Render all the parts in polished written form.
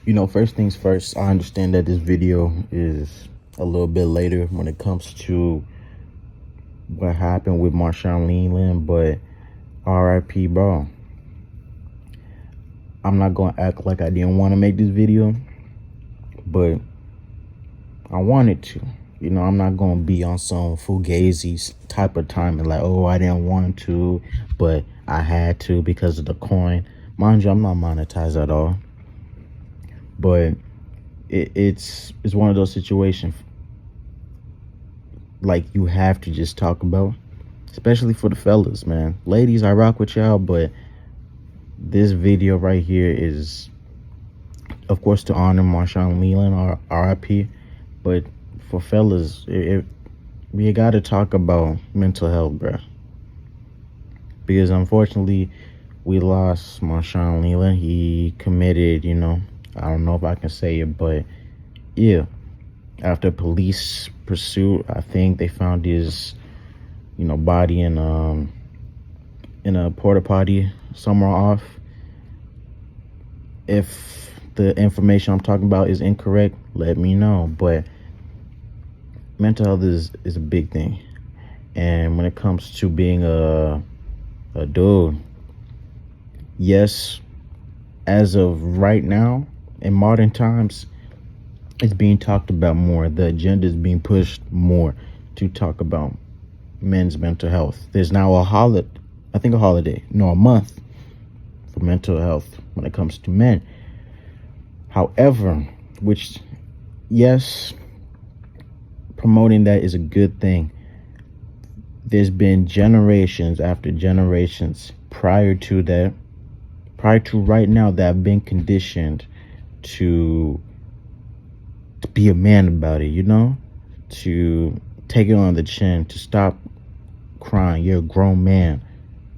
First things first, I understand that this video is a little bit later when it comes to what happened with Marshawn Kneeland, but RIP, bro. I'm not going to act like I didn't want to make this video, but I wanted to. I'm not going to be on some fugazi type of time and like, oh, I didn't want to, but I had to because of the coin. Mind you, I'm not monetized at all. But it's one of those situations like you have to just talk about, especially for the fellas, man. Ladies, I rock with y'all, but this video right here is, of course, to honor Marshawn Kneeland, RIP. But for fellas, we got to talk about mental health, bruh. Because unfortunately, we lost Marshawn Kneeland. He committed, I don't know if I can say it, but yeah, after police pursuit, I think they found his, body in a porta potty somewhere off. If the information I'm talking about is incorrect, let me know. But mental health is a big thing, and when it comes to being a dude, yes, as of right now, in modern times, it's being talked about more. The agenda is being pushed more to talk about men's mental health. There's now a month for mental health when it comes to men. However, which, yes, promoting that is a good thing. There's been generations after generations prior to right now that have been conditioned to be a man about it, to take it on the chin, to stop crying. You're a grown man.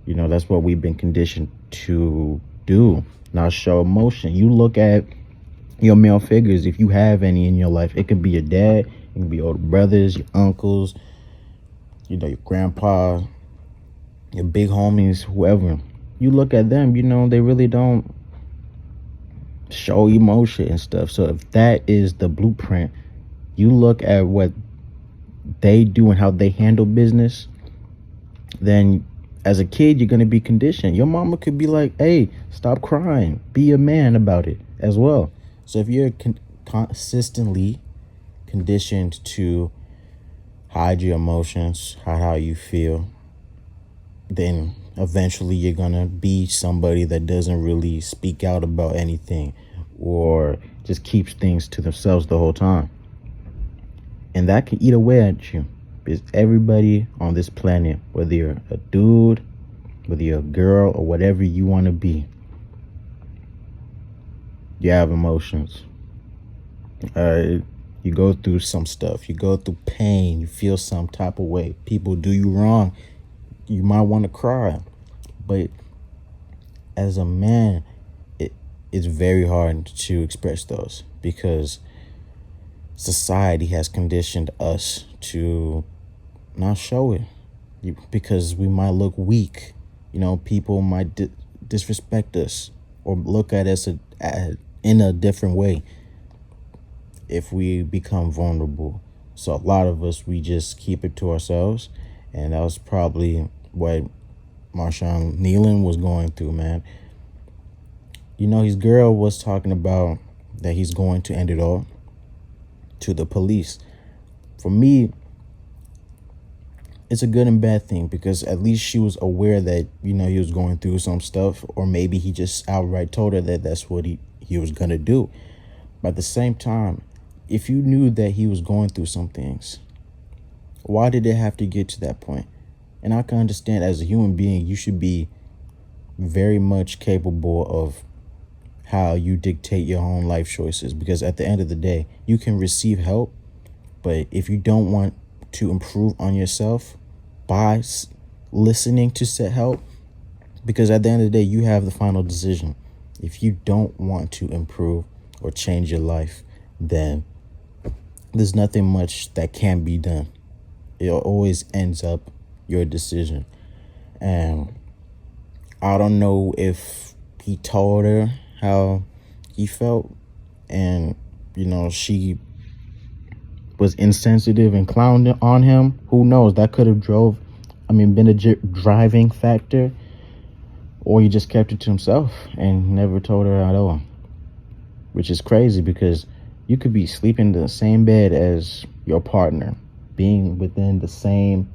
That's what we've been conditioned to do. Now show emotion. You look at your male figures, if you have any in your life. It could be your dad, it can be older brothers, your uncles, your grandpa, your big homies, whoever. You look at them, they really don't show emotion and stuff. So if that is the blueprint, you look at what they do and how they handle business, then as a kid, you're going to be conditioned. Your mama could be like, hey, stop crying. Be a man about it as well. So if you're consistently conditioned to hide your emotions, hide how you feel, then eventually you're gonna be somebody that doesn't really speak out about anything or just keeps things to themselves the whole time. And that can eat away at you, because everybody on this planet, whether you're a dude, whether you're a girl, or whatever you want to be, you have emotions. You go through some stuff. You go through pain. You feel some type of way. People do you wrong. You might want to cry. But as a man, it's very hard to express those, because society has conditioned us to not show it, because we might look weak. People might disrespect us or look at us in a different way if we become vulnerable. So a lot of us, we just keep it to ourselves, and that was probably what Marshawn Kneeland was going through, man. His girl was talking about that he's going to end it all to the police. For me, it's a good and bad thing, because at least she was aware that, he was going through some stuff, or maybe he just outright told her that that's what he was going to do. But at the same time, if you knew that he was going through some things, why did it have to get to that point? And I can understand, as a human being, you should be very much capable of how you dictate your own life choices, because at the end of the day, you can receive help, but if you don't want to improve on yourself by listening to said help, because at the end of the day, you have the final decision. If you don't want to improve or change your life, then there's nothing much that can be done. It always ends up your decision. And I don't know if he told her how he felt and she was insensitive and clowned on him, who knows? That could have been a driving factor, or he just kept it to himself and never told her at all. Which is crazy, because you could be sleeping in the same bed as your partner, being within the same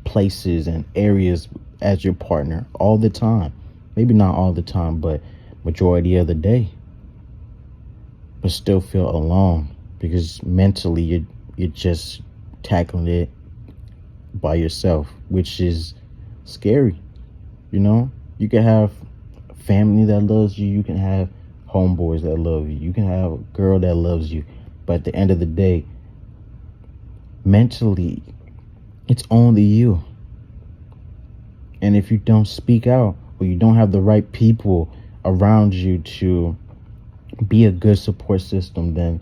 places and areas as your partner all the time. Maybe not all the time, but majority of the day. But still feel alone, because mentally you're just tackling it by yourself, which is scary. You can have family that loves you. You can have homeboys that love you. You can have a girl that loves you. But at the end of the day, mentally, it's only you. And if you don't speak out, or you don't have the right people around you to be a good support system, then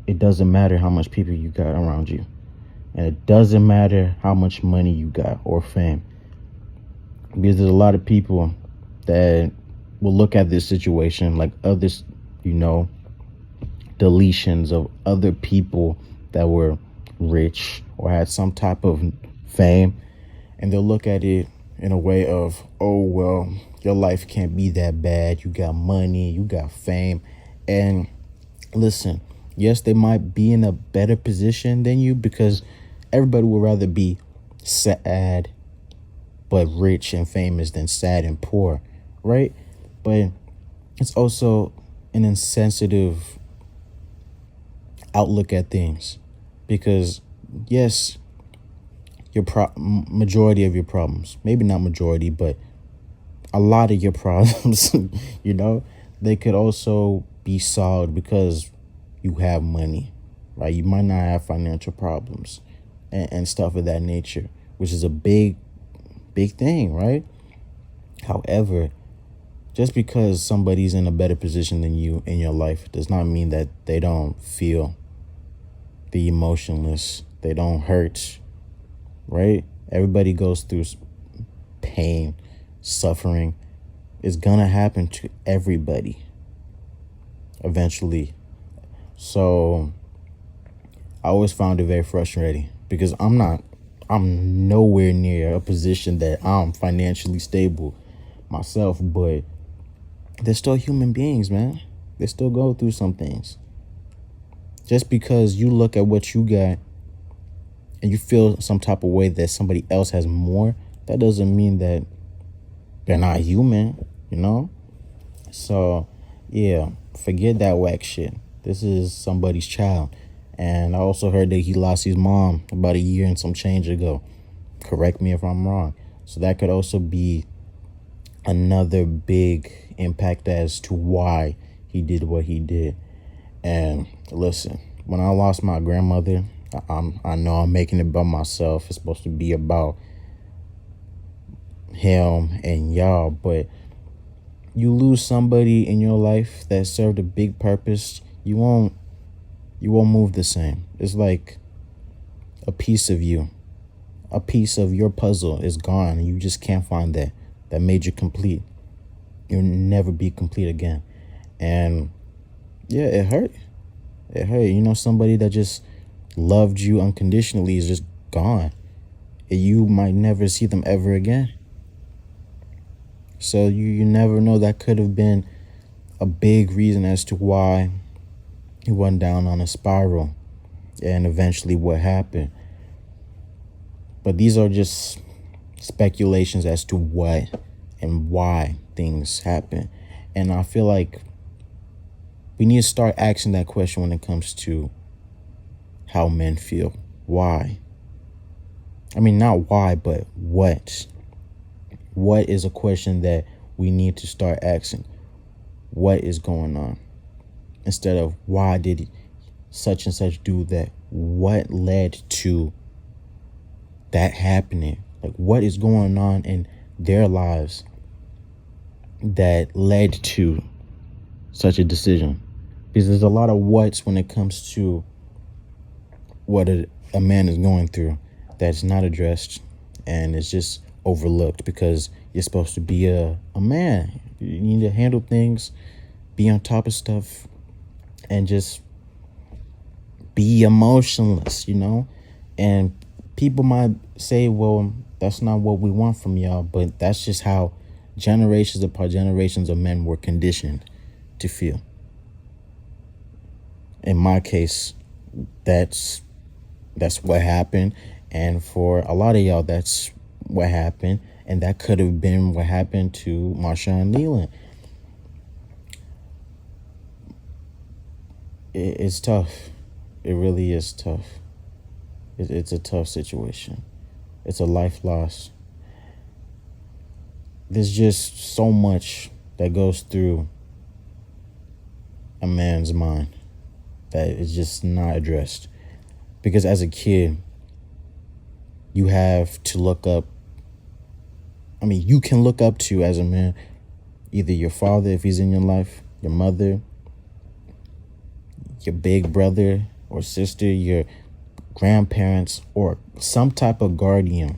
it doesn't matter how much people you got around you. And it doesn't matter how much money you got or fame. Because there's a lot of people that will look at this situation like others, deletions of other people that were rich or had some type of fame, and they'll look at it in a way of, oh, well, your life can't be that bad. You got money, you got fame. And listen, yes, they might be in a better position than you, because everybody would rather be sad but rich and famous than sad and poor, right? But it's also an insensitive outlook at things, because yes, your majority of your problems, maybe not majority, but a lot of your problems, they could also be solved because you have money, right? You might not have financial problems and stuff of that nature, which is a big thing, right? However, just because somebody's in a better position than you in your life does not mean that they don't feel the emotionless. They don't hurt, right? Everybody goes through pain, suffering. It's gonna happen to everybody eventually. So I always found it very frustrating, because I'm nowhere near a position that I'm financially stable myself, but they're still human beings, man. They still go through some things. Just because you look at what you got and you feel some type of way that somebody else has more, that doesn't mean that they're not human, So, yeah, forget that whack shit. This is somebody's child. And I also heard that he lost his mom about a year and some change ago. Correct me if I'm wrong. So that could also be another big impact as to why he did what he did. And listen, when I lost my grandmother, I know I'm making it about myself. It's supposed to be about him and y'all, but you lose somebody in your life that served a big purpose, you won't move the same. It's like a piece of you, a piece of your puzzle is gone, and you just can't find that made you complete. You'll never be complete again. And yeah, it hurt. Somebody that just loved you unconditionally is just gone. You might never see them ever again. So you never know. That could have been a big reason as to why he went down on a spiral and eventually what happened. But these are just speculations as to what and why things happen. And I feel like we need to start asking that question when it comes to how men feel. Why? I mean, not why, but what? What is a question that we need to start asking? What is going on? Instead of why did such and such do that? What led to that happening? Like, what is going on in their lives that led to such a decision? Because there's a lot of what's when it comes to what a man is going through that's not addressed, and it's just overlooked because you're supposed to be a man. You need to handle things, be on top of stuff, and just be emotionless, And people might say, well, that's not what we want from y'all, but that's just how generations upon generations of men were conditioned to feel. In my case, that's what happened, and for a lot of y'all, that's what happened, and that could have been what happened to Marshawn Kneeland. It's tough. It really is tough. It's a tough situation. It's a life loss. There's just so much that goes through a man's mind that is just not addressed. Because as a kid, you have to look up. You can look up to, as a man, either your father, if he's in your life, your mother, your big brother or sister, your grandparents, or some type of guardian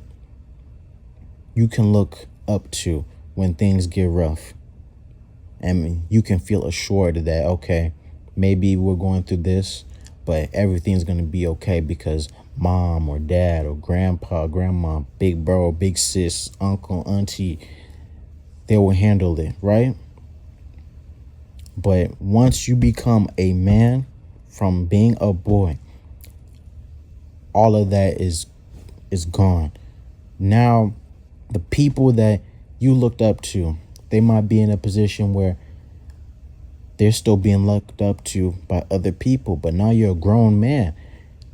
you can look up to when things get rough. And you can feel assured that, okay, maybe we're going through this, but everything's going to be okay because mom or dad or grandpa, grandma, big bro, big sis, uncle, auntie, they will handle it, right? But once you become a man from being a boy, all of that is gone. Now, the people that you looked up to, they might be in a position where they're still being looked up to by other people, but now you're a grown man.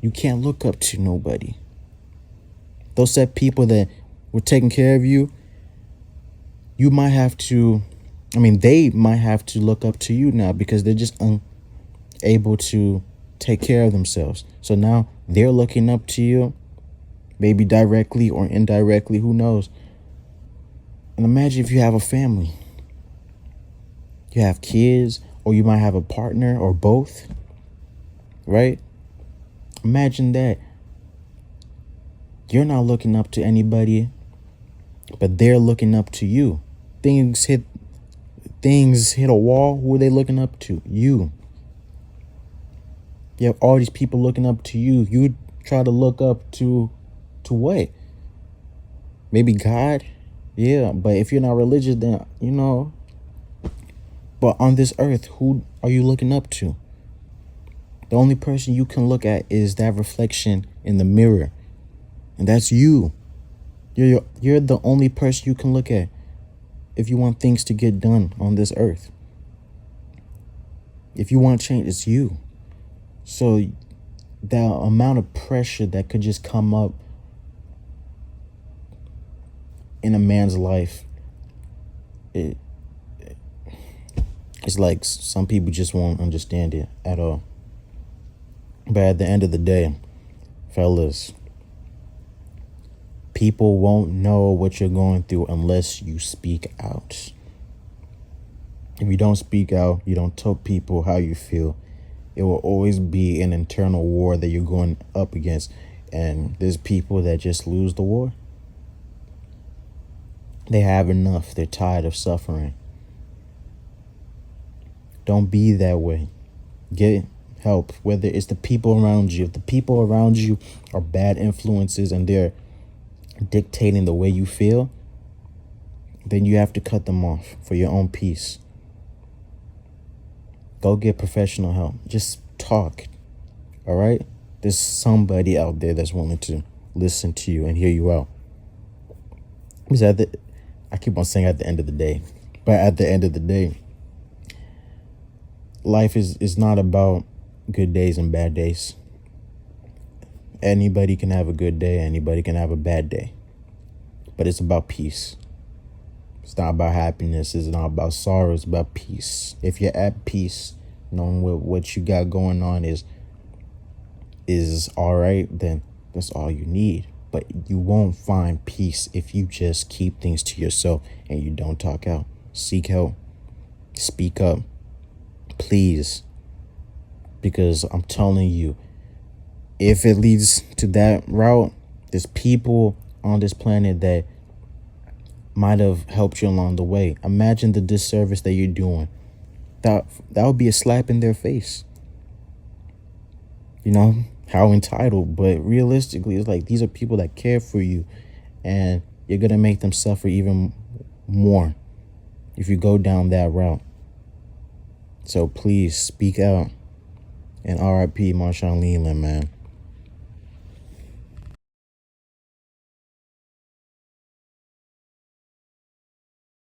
You can't look up to nobody. Those set people that were taking care of you, you might have to, they might have to look up to you now because they're just unable to take care of themselves. So now they're looking up to you, maybe directly or indirectly, who knows? And imagine if you have a family. You have kids, or you might have a partner, or both, right? Imagine that. You're not looking up to anybody, but they're looking up to you. Things hit a wall. Who are they looking up to? You. You have all these people looking up to you. You try to look up to what? Maybe God? Yeah, but if you're not religious, then, But on this earth, who are you looking up to? The only person you can look at is that reflection in the mirror. And that's you. You're the only person you can look at if you want things to get done on this earth. If you want change, it's you. So the amount of pressure that could just come up in a man's life, it's like some people just won't understand it at all. But at the end of the day, fellas, people won't know what you're going through unless you speak out. If you don't speak out, you don't tell people how you feel, it will always be an internal war that you're going up against. And there's people that just lose the war. They have enough. They're tired of suffering. Don't be that way. Get help, whether it's the people around you. If the people around you are bad influences and they're dictating the way you feel, then you have to cut them off for your own peace. Go get professional help. Just talk. All right? There's somebody out there that's willing to listen to you and hear you out. Because I keep on saying at the end of the day, but at the end of the day, life is not about good days and bad days. Anybody can have a good day. Anybody can have a bad day. But it's about peace. It's not about happiness. It's not about sorrow. It's about peace. If you're at peace, knowing what you got going on is all right, then that's all you need. But you won't find peace if you just keep things to yourself and you don't talk out. Seek help. Speak up. Please. Because I'm telling you, if it leads to that route, there's people on this planet that might have helped you along the way. Imagine the disservice that you're doing. That would be a slap in their face. you know, how entitled. But realistically, it's like these are people that care for you, and you're going to make them suffer even more if you go down that route. So please speak out. And RIP Marshawn Kneeland, man.